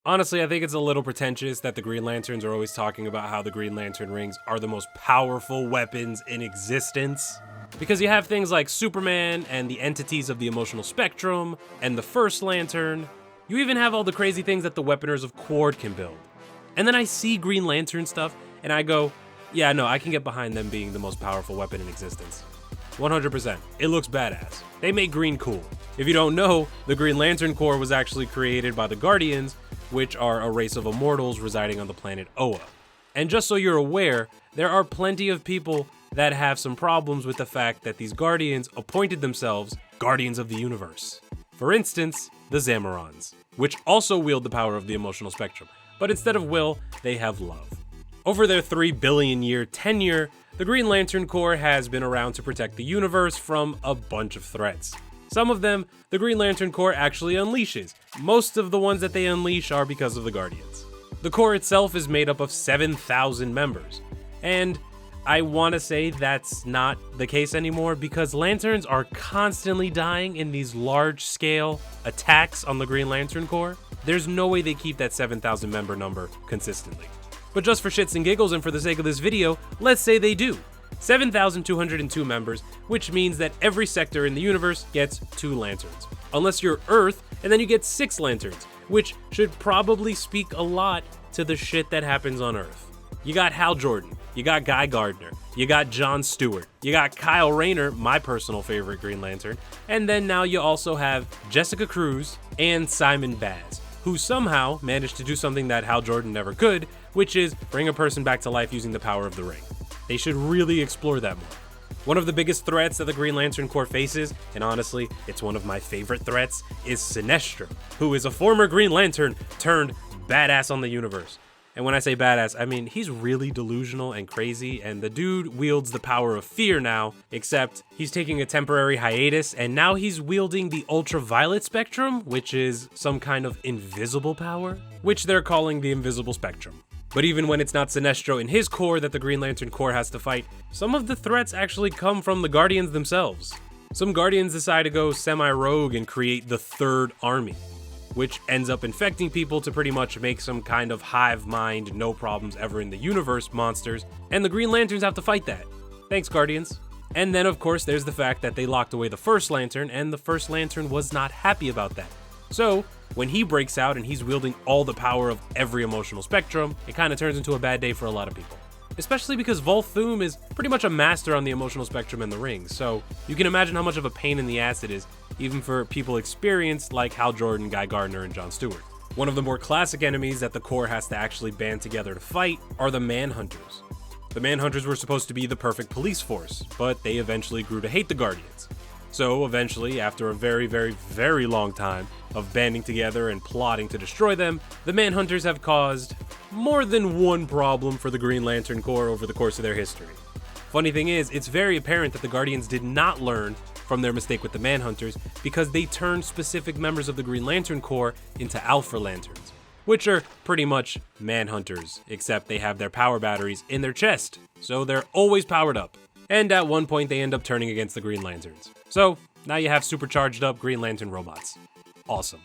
Honestly, I think it's a little pretentious that the Green Lanterns are always talking about how the Green Lantern rings are the most powerful weapons in existence. Because you have things like Superman and the entities of the emotional spectrum and the First Lantern. You even have all the crazy things that the Weaponers of Corp can build. And then I see Green Lantern stuff and I go, yeah, no, I can get behind them being the most powerful weapon in existence. 100%. It looks badass. They make green cool. If you don't know, the Green Lantern Corps was actually created by the Guardians, which are a race of immortals residing on the planet Oa. And just so you're aware, there are plenty of people that have some problems with the fact that these Guardians appointed themselves Guardians of the Universe. For instance, the Zamorans, which also wield the power of the emotional spectrum, but instead of will, they have love. Over their 3 billion year tenure, the Green Lantern Corps has been around to protect the universe from a bunch of threats. Some of them, the Green Lantern Corps actually unleashes. Most of the ones that they unleash are because of the Guardians. The Corps itself is made up of 7,000 members. And I want to say that's not the case anymore because Lanterns are constantly dying in these large-scale attacks on the Green Lantern Corps. There's no way they keep that 7,000 member number consistently. But just for shits and giggles and for the sake of this video, let's say they do. 7,202 members, which means that every sector in the universe gets 2 lanterns. Unless you're Earth, and then you get 6 lanterns, which should probably speak a lot to the shit that happens on Earth. You got Hal Jordan, you got Guy Gardner, you got John Stewart, you got Kyle Rayner, my personal favorite Green Lantern, and then now you also have Jessica Cruz and Simon Baz, who somehow managed to do something that Hal Jordan never could, which is bring a person back to life using the power of the ring. They should really explore that more. One of the biggest threats that the Green Lantern Corps faces, and honestly, it's one of my favorite threats, is Sinestro, who is a former Green Lantern turned badass on the universe. And when I say badass, I mean he's really delusional and crazy, and the dude wields the power of fear now, except he's taking a temporary hiatus, and now he's wielding the ultraviolet spectrum, which is some kind of invisible power, which they're calling the invisible spectrum. But even when it's not Sinestro and his Corps that the Green Lantern Corps has to fight, some of the threats actually come from the Guardians themselves. Some Guardians decide to go semi-rogue and create the Third Army, which ends up infecting people to pretty much make some kind of hive mind, no problems ever in the universe monsters, and the Green Lanterns have to fight that. Thanks, Guardians. And then of course there's the fact that they locked away the First Lantern, and the First Lantern was not happy about that. So, when he breaks out and he's wielding all the power of every emotional spectrum, it kind of turns into a bad day for a lot of people. Especially because Volthoom is pretty much a master on the emotional spectrum and the rings, so you can imagine how much of a pain in the ass it is, even for people experienced like Hal Jordan, Guy Gardner, and John Stewart. One of the more classic enemies that the Corps has to actually band together to fight are the Manhunters. The Manhunters were supposed to be the perfect police force, but they eventually grew to hate the Guardians. So eventually, after a very, very, very long time of banding together and plotting to destroy them, the Manhunters have caused more than one problem for the Green Lantern Corps over the course of their history. Funny thing is, it's very apparent that the Guardians did not learn from their mistake with the Manhunters because they turned specific members of the Green Lantern Corps into Alpha Lanterns, which are pretty much Manhunters, except they have their power batteries in their chest, so they're always powered up. And at one point they end up turning against the Green Lanterns. So now you have supercharged up Green Lantern robots. Awesome.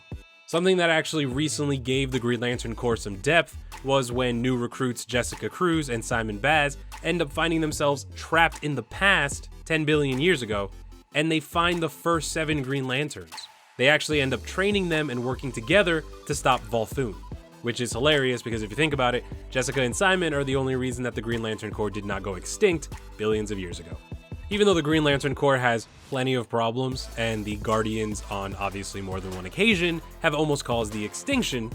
Something that actually recently gave the Green Lantern Corps some depth was when new recruits Jessica Cruz and Simon Baz end up finding themselves trapped in the past 10 billion years ago, and they find the first 7 Green Lanterns. They actually end up training them and working together to stop Volthoom, which is hilarious because if you think about it, Jessica and Simon are the only reason that the Green Lantern Corps did not go extinct billions of years ago. Even though the Green Lantern Corps has plenty of problems, and the Guardians on obviously more than one occasion have almost caused the extinction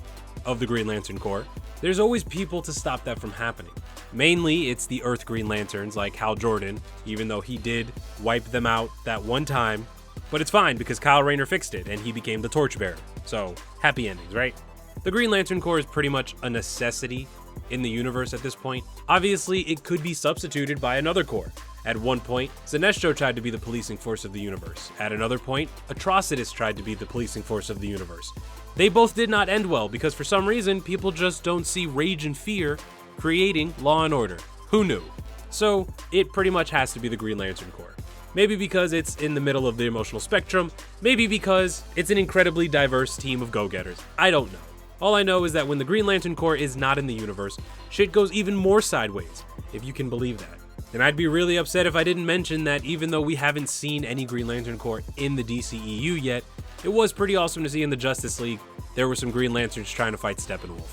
of the Green Lantern Corps, there's always people to stop that from happening. Mainly, it's the Earth Green Lanterns like Hal Jordan, even though he did wipe them out that one time, but it's fine because Kyle Rayner fixed it and he became the Torchbearer, so happy endings, right? The Green Lantern Corps is pretty much a necessity in the universe at this point. Obviously, it could be substituted by another corps. At one point, Sinestro tried to be the policing force of the universe. At another point, Atrocitus tried to be the policing force of the universe. They both did not end well because for some reason, people just don't see rage and fear creating law and order. Who knew? So it pretty much has to be the Green Lantern Corps. Maybe because it's in the middle of the emotional spectrum, maybe because it's an incredibly diverse team of go-getters. I don't know. All I know is that when the Green Lantern Corps is not in the universe, shit goes even more sideways, if you can believe that. And I'd be really upset if I didn't mention that even though we haven't seen any Green Lantern Corps in the DCEU yet, it was pretty awesome to see in the Justice League there were some Green Lanterns trying to fight Steppenwolf.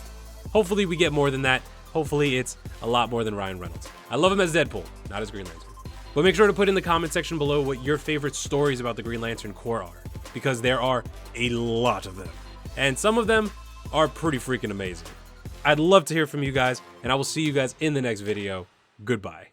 Hopefully we get more than that. Hopefully it's a lot more than Ryan Reynolds. I love him as Deadpool, not as Green Lantern. But make sure to put in the comment section below what your favorite stories about the Green Lantern Corps are, because there are a lot of them. And some of them are pretty freaking amazing. I'd love to hear from you guys, and I will see you guys in the next video. Goodbye.